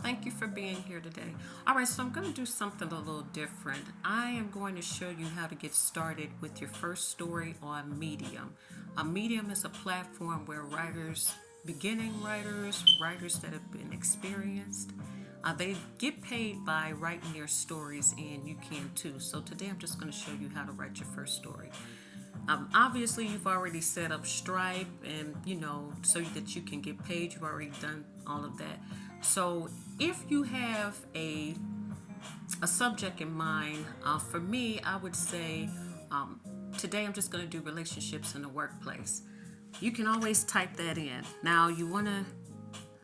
Thank you for being here today. All right, so I'm going to do something a little different. I am going to show you how to get started with your first story on Medium. Medium is a platform where writers, beginning writers, writers that have been experienced, they get paid by writing their stories, and you can too. So today I'm just going to show you how to write your first story. Obviously, you've already set up Stripe and, so that you can get paid. You've already done all of that. So if you have a subject in mind, for me, I would say today I'm just going to do relationships in the workplace. You can always type that in. Now, you want to,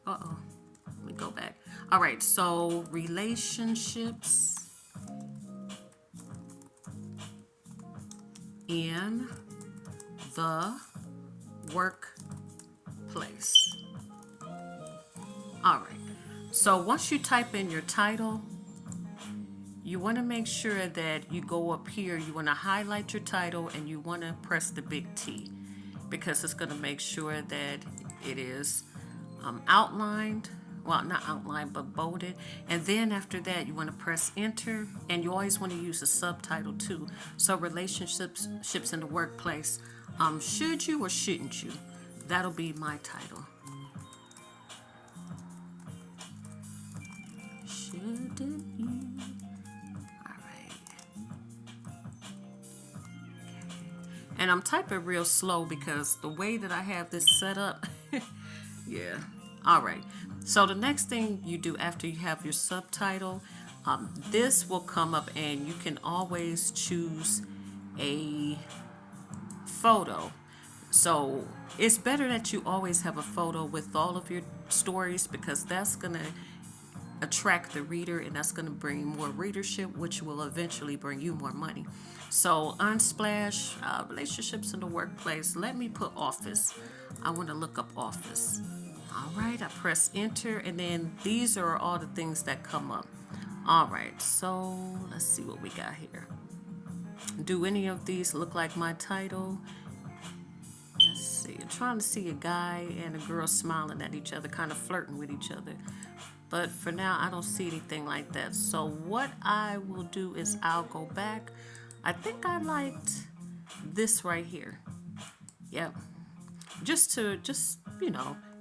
let me go back. All right, so relationships in the workplace. All right. So once you type in your title, you want to make sure that you go up here. You want to highlight your title and you want to press the big T because it's going to make sure that it is outlined. Well, not outlined, but bolded. And then after that, you want to press enter, and you always want to use a subtitle too. So relationships in the workplace. Should you or shouldn't you? That'll be my title. Shouldn't you? All right. And I'm typing real slow because the way that I have this set up, yeah. All right. So the next thing you do after you have your subtitle, this will come up and you can always choose a photo. So it's better that you always have a photo with all of your stories because that's going to attract the reader and that's going to bring more readership, which will eventually bring you more money. So Unsplash, relationships in the workplace. Let me put office. I want to look up office. All right, I press enter, and then these are all the things that come up. All right, so let's see what we got here. Do any of these look like my title? Let's see. I'm trying to see a guy and a girl smiling at each other, kind of flirting with each other. But for now, I don't see anything like that. So what I will do is I'll go back. I think I liked this right here. Yep. Just to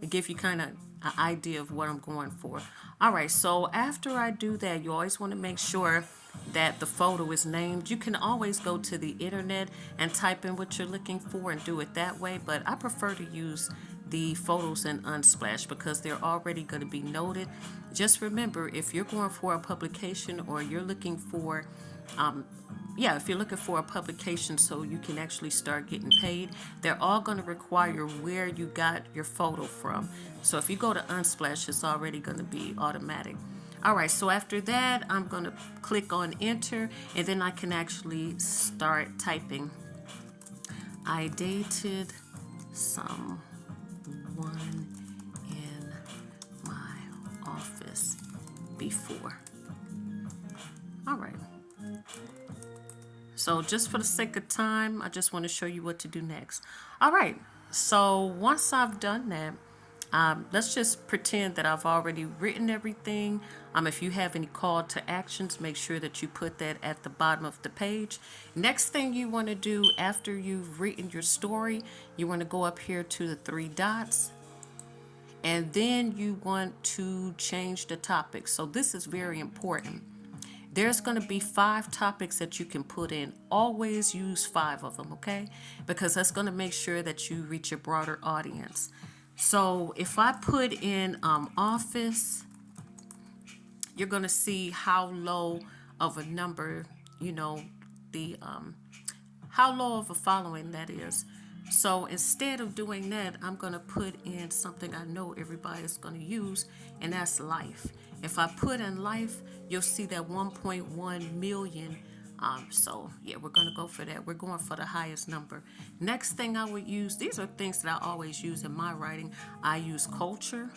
give you kind of an idea of what I'm going for. All right, so after I do that, you always want to make sure that the photo is named. You can always go to the internet and type in what you're looking for and do it that way, but I prefer to use the photos in Unsplash because they're already going to be noted. Just remember, if you're going for a publication or you're looking for if you're looking for a publication so you can actually start getting paid, they're all going to require where you got your photo from. So if you go to Unsplash, it's already going to be automatic. All right, so after that, I'm going to click on enter, and then I can actually start typing. I dated someone in my office before. All right. So just for the sake of time, I just want to show you what to do next. All right, so once I've done that, let's just pretend that I've already written everything. If you have any call to actions, make sure that you put that at the bottom of the page. Next thing you want to do after you've written your story, you want to go up here to the three dots. And then you want to change the topic. So this is very important. There's going to be 5 topics that you can put in. Always use 5 of them, okay? Because that's going to make sure that you reach a broader audience. So if I put in office, you're going to see how low of a number, how low of a following that is. So instead of doing that, I'm going to put in something I know everybody is going to use, and that's life. If I put in life, you'll see that 1.1 million. We're going to go for that. We're going for the highest number. Next thing I would use, these are things that I always use in my writing. I use culture.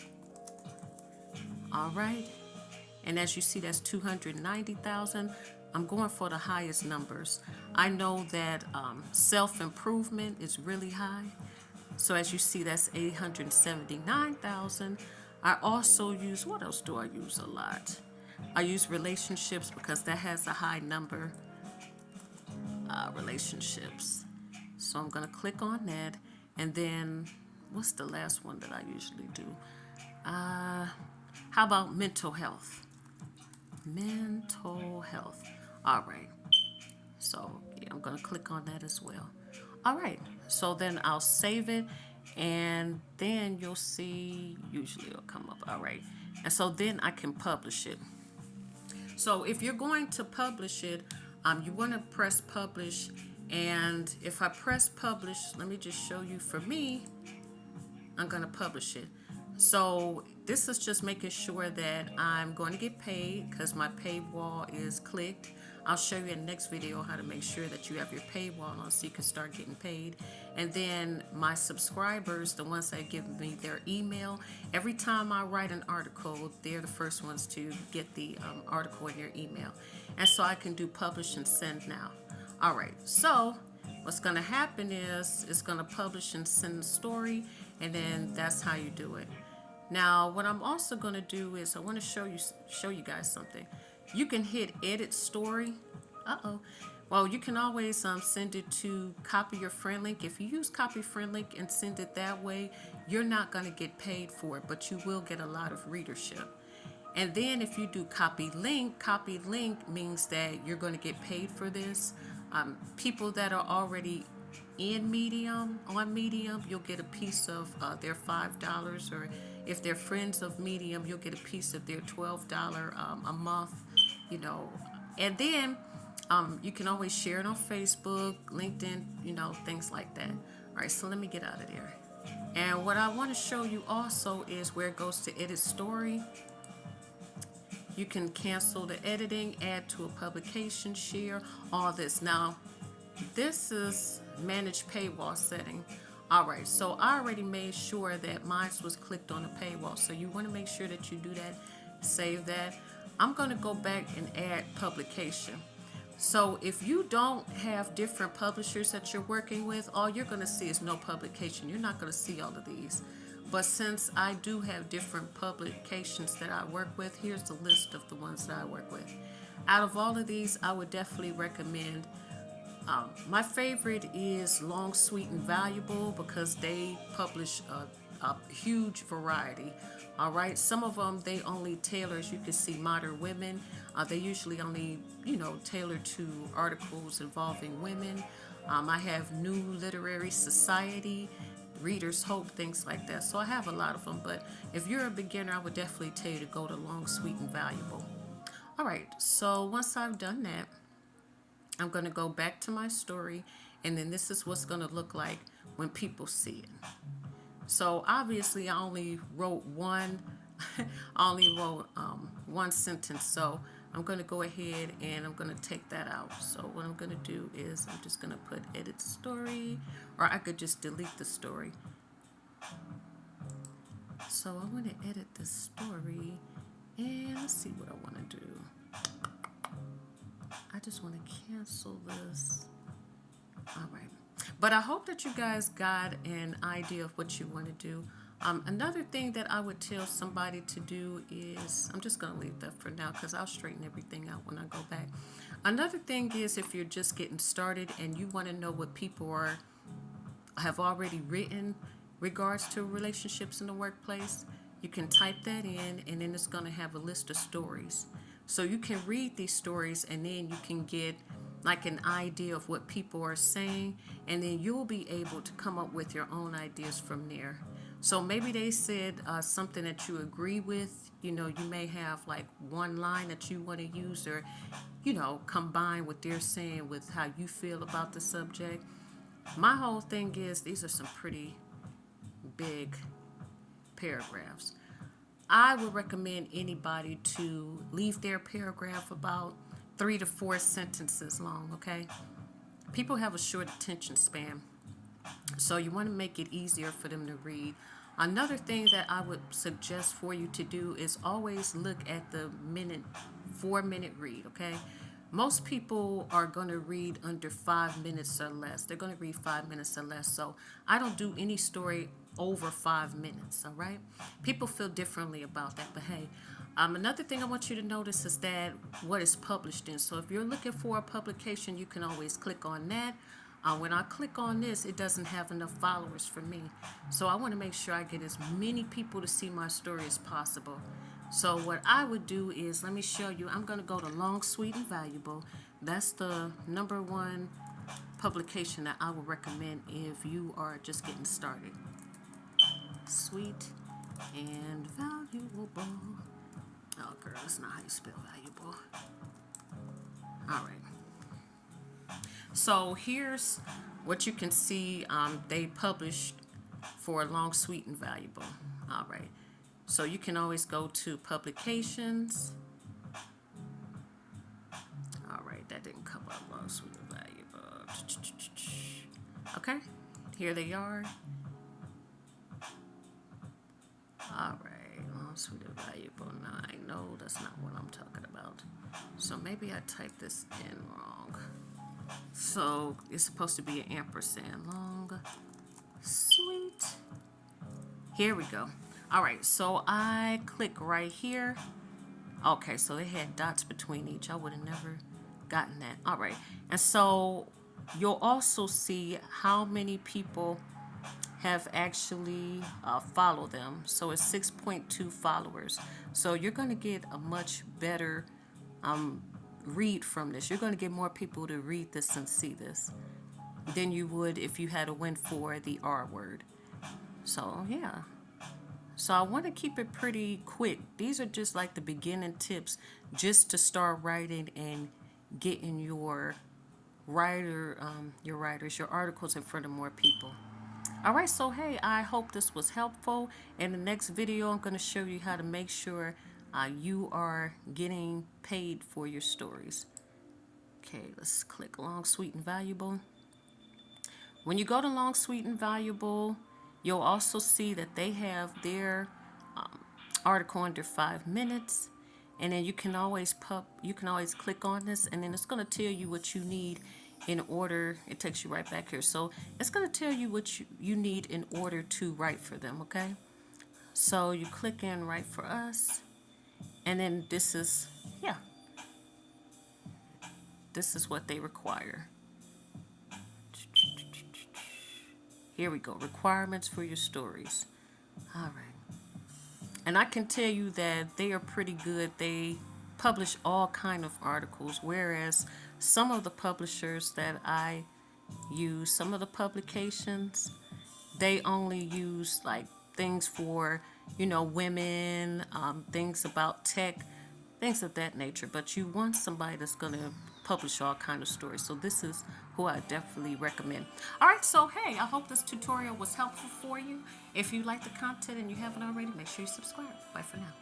All right. And as you see, that's 290,000. I'm going for the highest numbers. I know that self-improvement is really high. So as you see, that's 879,000. I also use, what else do I use a lot? I use relationships because that has a high number, relationships. So I'm going to click on that. And then, what's the last one that I usually do? How about mental health? Mental health. All right. So yeah, I'm going to click on that as well. All right. So then I'll save it, and then you'll see, usually it'll come up. All right. And so then I can publish it. So if you're going to publish it, you want to press publish. And if I press publish, let me just show you, for me, I'm going to publish it. So this is just making sure that I'm going to get paid because my paywall is clicked. I'll show you in the next video how to make sure that you have your paywall on so you can start getting paid. And then my subscribers, the ones that give me their email, every time I write an article, they're the first ones to get the article in their email. And so I can do publish and send now. All right, so what's going to happen is it's going to publish and send the story, and then that's how you do it. Now, what I'm also going to do is I want to show you guys something. You can hit edit story. Well, you can always send it to copy your friend link. If you use copy friend link and send it that way, you're not going to get paid for it, but you will get a lot of readership. And then if you do copy link means that you're going to get paid for this. People that are already in Medium, on Medium, you'll get a piece of their $5, or if they're friends of Medium, you'll get a piece of their $12 a month, you know. And then you can always share it on Facebook, LinkedIn, you know, things like that. All right, so let me get out of there. And what I want to show you also is where it goes to edit story. You can cancel the editing, add to a publication, share, all this. Now, this is manage paywall setting. All right, so I already made sure that mine was clicked on the paywall. So you want to make sure that you do that, save that. I'm going to go back and add publication. So if you don't have different publishers that you're working with, all you're going to see is no publication. You're not going to see all of these. But since I do have different publications that I work with, here's the list of the ones that I work with. Out of all of these, I would definitely recommend, my favorite is Long, Sweet, and Valuable because they publish a huge variety. All right, some of them, they only tailor, as you can see, modern women. They usually only, you know, tailor to articles involving women. I have New Literary Society, Reader's Hope, things like that. So I have a lot of them, but if you're a beginner, I would definitely tell you to go to Long, Sweet, and Valuable. All right, so once I've done that, I'm going to go back to my story, and then this is what's going to look like when people see it. So obviously I only wrote one, one sentence. So I'm going to go ahead and I'm going to take that out. So what I'm going to do is I'm just going to put edit story, or I could just delete the story. So I want to edit this story, and let's see what I want to do. I just want to cancel this. All right. But I hope that you guys got an idea of what you want to do. Another thing that I would tell somebody to do is, I'm just going to leave that for now because I'll straighten everything out when I go back. Another thing is, if you're just getting started and you want to know what people have already written regards to relationships in the workplace, you can type that in, and then it's going to have a list of stories. So you can read these stories, and then you can get like an idea of what people are saying, and then you'll be able to come up with your own ideas from there. So maybe they said something that you agree with. You know, you may have like one line that you want to use, or, you know, combine what they're saying with how you feel about the subject. My whole thing is, these are some pretty big paragraphs. I would recommend anybody to leave their paragraph about 3 to 4 sentences long, okay? People have a short attention span, so you want to make it easier for them to read. Another thing that I would suggest for you to do is always look at the 4-minute read, okay? Most people are going to read under 5 minutes or less. They're going to read 5 minutes or less. So I don't do any story over 5 minutes. All right, people feel differently about that, but hey, another thing I want you to notice is that what is published in. So if you're looking for a publication, you can always click on that. When I click on this, it doesn't have enough followers for me. So I want to make sure I get as many people to see my story as possible. So what I would do is, let me show you. I'm going to go to Long, Sweet, and Valuable. That's the #1 publication that I would recommend if you are just getting started. Sweet and valuable. Oh, girl, that's not how you spell valuable. All right. So here's what you can see. They published for Long, Sweet, and Valuable. All right. So you can always go to publications. All right, that didn't come up. Long, Sweet, and Valuable. Okay, here they are. All right, Long, Sweet, and Valuable 9. No, that's not what I'm talking about. So maybe I typed this in wrong. So it's supposed to be an ampersand. Long, Sweet. Here we go. All right, so I click right here. Okay, so they had dots between each. I would have never gotten that. All right, and so you'll also see how many people have actually followed them. So it's 6.2 followers. So you're going to get a much better read from this. You're going to get more people to read this and see this than you would if you had to win for the R word. So yeah. So I want to keep it pretty quick. These are just like the beginning tips just to start writing and getting your your articles in front of more people. All right, so hey, I hope this was helpful. In the next video, I'm going to show you how to make sure you are getting paid for your stories. Okay, let's click Long, Sweet, and Valuable. When you go to Long, Sweet, and Valuable, you'll also see that they have their article under 5 minutes, and then you can always click on this, and then it's going to tell you what you need in order. It takes you right back here, so it's going to tell you what you need in order to write for them. Okay, so you click in Write for Us, and then this is what they require. Here we go. Requirements for your stories. All right. And I can tell you that they are pretty good. They publish all kind of articles, whereas some of the publishers that I use, some of the publications, they only use like things for, women, things about tech, things of that nature. But you want somebody that's going to publish all kind of stories. So this is who I definitely recommend. All right, so hey, I hope this tutorial was helpful for you. If you like the content and you haven't already, make sure you subscribe. Bye for now.